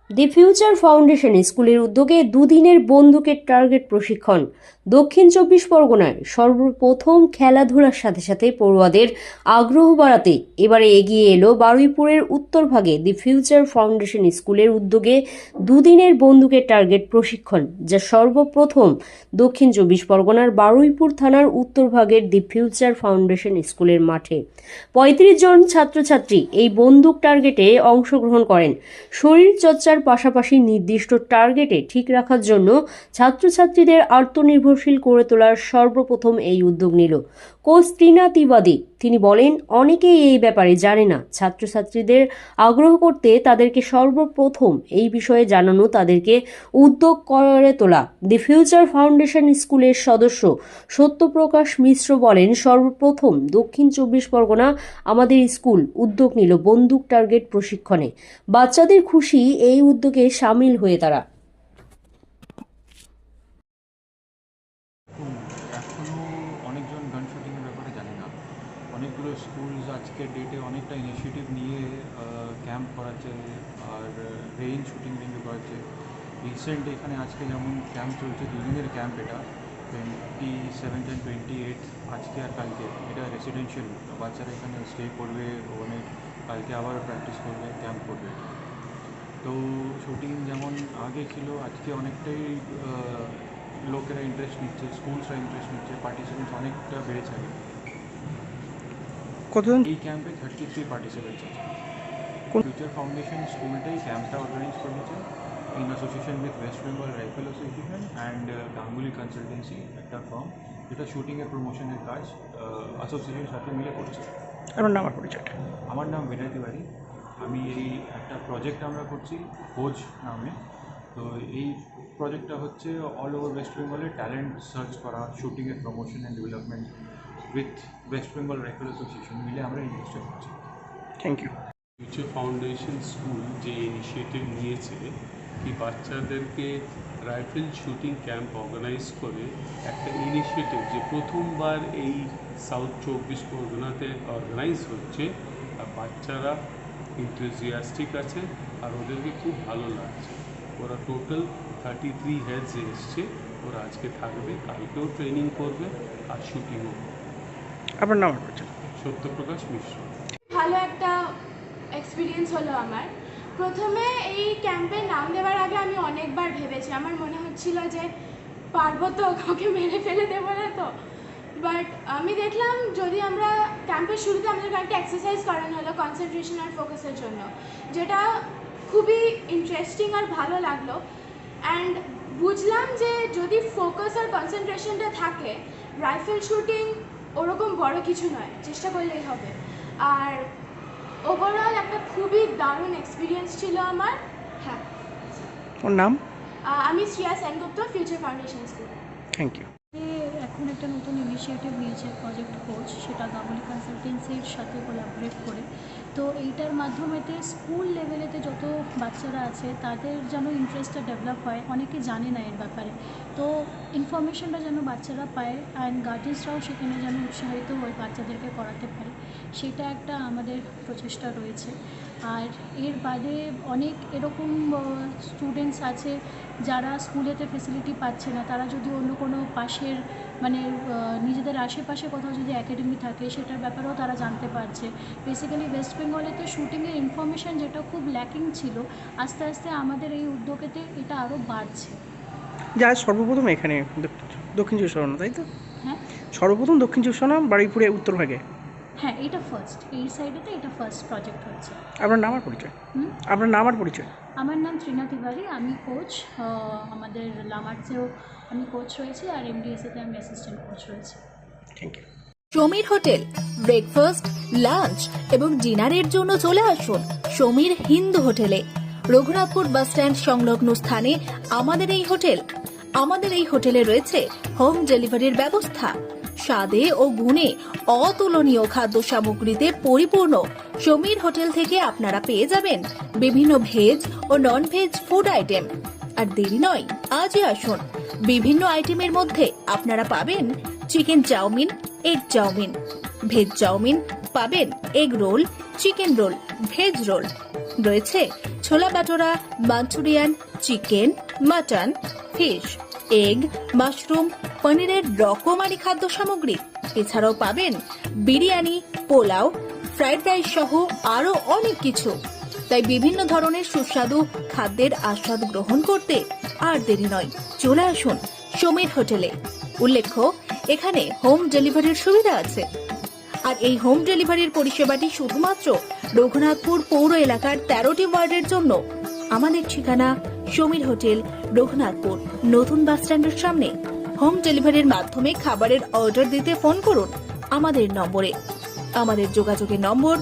The future foundation স্কুলের উদ্যোগে দুদিনের বন্দুকের টার্গেট প্রশিক্ষণ। দক্ষিণ চব্বিশ পরগনায় সর্বপ্রথম খেলাধুলার সাথে সাথে পড়ুয়াদের আগ্রহ বাড়াতে এবারে এগিয়ে এলো বারুইপুরের উত্তরভাগে দি ফিউচার ফাউন্ডেশন স্কুলের উদ্যোগে দুদিনের বন্দুকের টার্গেট প্রশিক্ষণ, যা সর্বপ্রথম দক্ষিণ চব্বিশ পরগনার বারুইপুর থানার উত্তরভাগের দি ফিউচার ফাউন্ডেশন স্কুলের মাঠে ৩৫ জন ছাত্রছাত্রী এই বন্দুক টার্গেটে অংশগ্রহণ করেন। শরীর চর্চার পাশাপাশি নির্দিষ্ট টার্গেটে ঠিক রাখার জন্য ছাত্রছাত্রীদের আত্মনির্ভরশীল করে তোলার সর্বপ্রথম এই উদ্যোগ নিল কোচ ত্রিনা তিওয়ারি। তিনি বলেন, অনেকেই এই ব্যাপারে জানে না। ছাত্রছাত্রীদের আগ্রহ করতে তাদেরকে সর্বপ্রথম এই বিষয়ে জানানো, তাদেরকে উদ্যোগ করে তোলা। দি ফিউচার ফাউন্ডেশন স্কুলের সদস্য সত্যপ্রকাশ মিশ্র বলেন, সর্বপ্রথম দক্ষিণ চব্বিশ পরগনা আমাদের স্কুল উদ্যোগ নিল বন্দুক টার্গেট প্রশিক্ষণে। বাচ্চাদের খুশি এই উদ্যোগে সামিল হয়ে তারা। এখনও অনেকজন গান শুটিংয়ের ব্যাপারে জানি না। অনেকগুলো স্কুল আজকের ডেটে অনেকটা ইনিশিয়েটিভ নিয়ে ক্যাম্প করাচ্ছে আর রেঞ্জ শুটিং রেঞ্জও করাচ্ছে। রিসেন্ট এখানে আজকে যেমন ক্যাম্প চলছে, দুদিনের ক্যাম্প, এটা 27 and 28 আজকে আর কালকে। এটা রেসিডেন্সিয়াল, বাচ্চারা এখানে স্টে করবে, ওখানে কালকে আবার প্র্যাকটিস করবে, ক্যাম্প করবে। তো শুটিং যেমন আগে ছিল, আজকে অনেকটাই লোকেরা ইন্টারেস্ট নিচ্ছে, স্কুলসরা ইন্টারেস্ট নিচ্ছে, পার্টিসিপেন্টস অনেকটা বেড়েছে আগে। কতজন এই ক্যাম্পে 33 পার্টিসিপেন্টস আছে। ফিউচার ফাউন্ডেশন স্কুলটাই ক্যাম্পটা অর্গানাইজ করেছে in association with West Bengal Rifle association and Ganguly consultancy, একটা ফার্ম যেটা শুটিংয়ের প্রমোশনের কাজ অ্যাসোসিয়েশনের সাথে মিলে করছে। আপনার নাম আর পরিচয়টা? আমার নাম বিনয় তিওয়ারি। আমি এই একটা প্রজেক্ট আমরা করছি খোঁজ নামে। তো এই প্রজেক্টটা হচ্ছে অল ওভার ওয়েস্ট বেঙ্গলের ট্যালেন্ট সার্চ করা, শুটিংয়ের promotion and development with West Bengal Rifle Association মিলে আমরা ইনভেস্ট করছি। Thank you. Future foundation school যে ইনিশিয়েটিভ নিয়েছে কি বাচ্চাদেরকে রাইফেল শুটিং ক্যাম্প অর্গানাইজ করে একটা ইনিশিয়েটিভ যে প্রথমবার এই সাউথ চব্বিশ পরগনাতে অর্গানাইজ হচ্ছে, আর বাচ্চারা ইন্থুজিয়াস্টিক আছে আর ওদেরকে খুব ভালো লাগছে। ওরা টোটাল 33 হেডস এসছে, ওরা আজকে থাকবে, কালকেও ট্রেনিং করবে আর শুটিংও করবে। আপনার নাম আর পরিচয়? সত্যপ্রকাশ মিশ্র। ভালো একটা এক্সপিরিয়েন্স হলো আমার। প্রথমে এই ক্যাম্পে নাম দেওয়ার আগে আমি অনেকবার ভেবেছি, আমার মনে হচ্ছিল যে পারবো তো, কাউকে মেরে ফেলে দেবো না তো। বাট আমি দেখলাম যদি আমরা ক্যাম্পের শুরুতে আমাদের একটা এক্সারসাইজ করানো হলো কনসেন্ট্রেশন আর ফোকাসের জন্য, যেটা খুবই ইন্টারেস্টিং আর ভালো লাগলো। অ্যান্ড বুঝলাম যে যদি ফোকাস আর কনসেন্ট্রেশনটা থাকে, রাইফেল শুটিং ওরকম বড় কিছু নয়, চেষ্টা করলেই হবে। আর ওভারঅল একটা খুবই দারুণ এক্সপিরিয়েন্স ছিল আমার। হ্যাঁ, ওর নাম? আমি Shreya Sengupta, future foundation school. Thank you. এখন একটা নতুন ইনিশিয়েটিভ নিয়েছে প্রজেক্ট কোচ, সেটা গাঙ্গুলি কনসালটেন্সির সাথে কোলাবরেট করে। তো এইটার মাধ্যমেতে স্কুল লেভেলেতে যত বাচ্চারা আছে তাদের যেন ইন্টারেস্টটা ডেভেলপ হয়। অনেকে জানে না এর ব্যাপারে, তো ইনফরমেশনটা যেন বাচ্চারা পায় অ্যান্ড গার্জেন্সরাও সেখানে যেন উৎসাহিত হয়ে বাচ্চাদেরকে করাতে পারে, সেটা একটা আমাদের প্রচেষ্টা রয়েছে। আর এর বাদে অনেক এরকম স্টুডেন্টস আছে যারা স্কুলেতে ফেসিলিটি পাচ্ছে না, তারা যদি অন্য কোনো পাশের মানে নিজেদের আশেপাশে কোথাও যদি একাডেমি থাকে সেটার ব্যাপারেও তারা জানতে পারছে। বেসিক্যালি ওয়েস্ট বেঙ্গলেতে শুটিংয়ের ইনফরমেশান যেটা খুব ল্যাকিং ছিল, আস্তে আস্তে আমাদের এই উদ্যোগেতে এটা আরও বাড়ছে। যা সর্বপ্রথম এখানে দক্ষিণ চব্বিশ পরগনা, তাই তো? হ্যাঁ, সর্বপ্রথম দক্ষিণ চব্বিশ পরগনা বারুইপুরে উত্তরভাগে। হ্যাঁ, এটা ফার্স্ট, এই সাইডেতে এটা ফার্স্ট প্রজেক্ট হচ্ছে। আপনার নাম আর পরিচয়? আপনার নাম আর পরিচয়? আমার নাম ত্রিনা তিওয়ারি, আমি কোচ। আমাদের লামার্টসেও আমি কোচ রয়েছি আর এমডিএসএতে আমি অ্যাসিস্ট্যান্ট কোচ রয়েছি। Thank you. Samir hotel breakfast, lunch এবং ডিনারের জন্য চলে আসুন সমীর হিন্দু হোটেলে। রঘুনাথপুর বাসস্ট্যান্ড সংলগ্ন স্থানে আমাদের এই হোটেল। আমাদের এই হোটেলে রয়েছে হোম ডেলিভারির ব্যবস্থা। স্বাদে ও গুণে অতুলনীয় খাদ্য সামগ্রীতে পরিপূর্ণ সমীর হোটেল থেকে আপনারা পেয়ে যাবেন বিভিন্ন ভেজ ও নন ভেজ ফুড আইটেম। আর দেরি নয়, আজই আসুন। বিভিন্ন আইটেমের মধ্যে আপনারা পাবেন chicken chowmein, egg chowmein, veg chowmein, পাবেন egg roll, chicken roll, veg roll, রয়েছে ছোলা বাটোরা, Manchurian, chicken, mutton, fish, egg, mushroom, পনিরের রকমারি খাদ্য সামগ্রী। এছাড়াও পাবেন বিরিয়ানি, পোলাও, ফ্রাইড রাইস সহ আরো অনেক কিছু। তাই বিভিন্ন ধরনের সুস্বাদু খাদ্যের আস্বাদ গ্রহণ করতে আর দেরি নয়, চলে আসুন সমীর হোটেলে। উল্লেখ্য, এখানে হোম ডেলিভারির সুবিধা আছে। আর এই হোম ডেলিভারির পরিষেবাটি শুধুমাত্র রঘুনাথপুর পৌর এলাকার 13টি ওয়ার্ডের জন্য। আমাদের ঠিকানা সমীর হোটেল, রঘুনাথপুর নতুন বাস স্ট্যান্ডের সামনে। হোম ডেলিভারির মাধ্যমে খাবারের অর্ডার দিতে ফোন করুন আমাদের নম্বরে। আমাদের যোগাযোগের নম্বর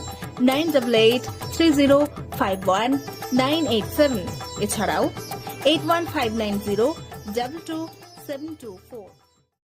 9883051987, এছাড়াও 81590222724।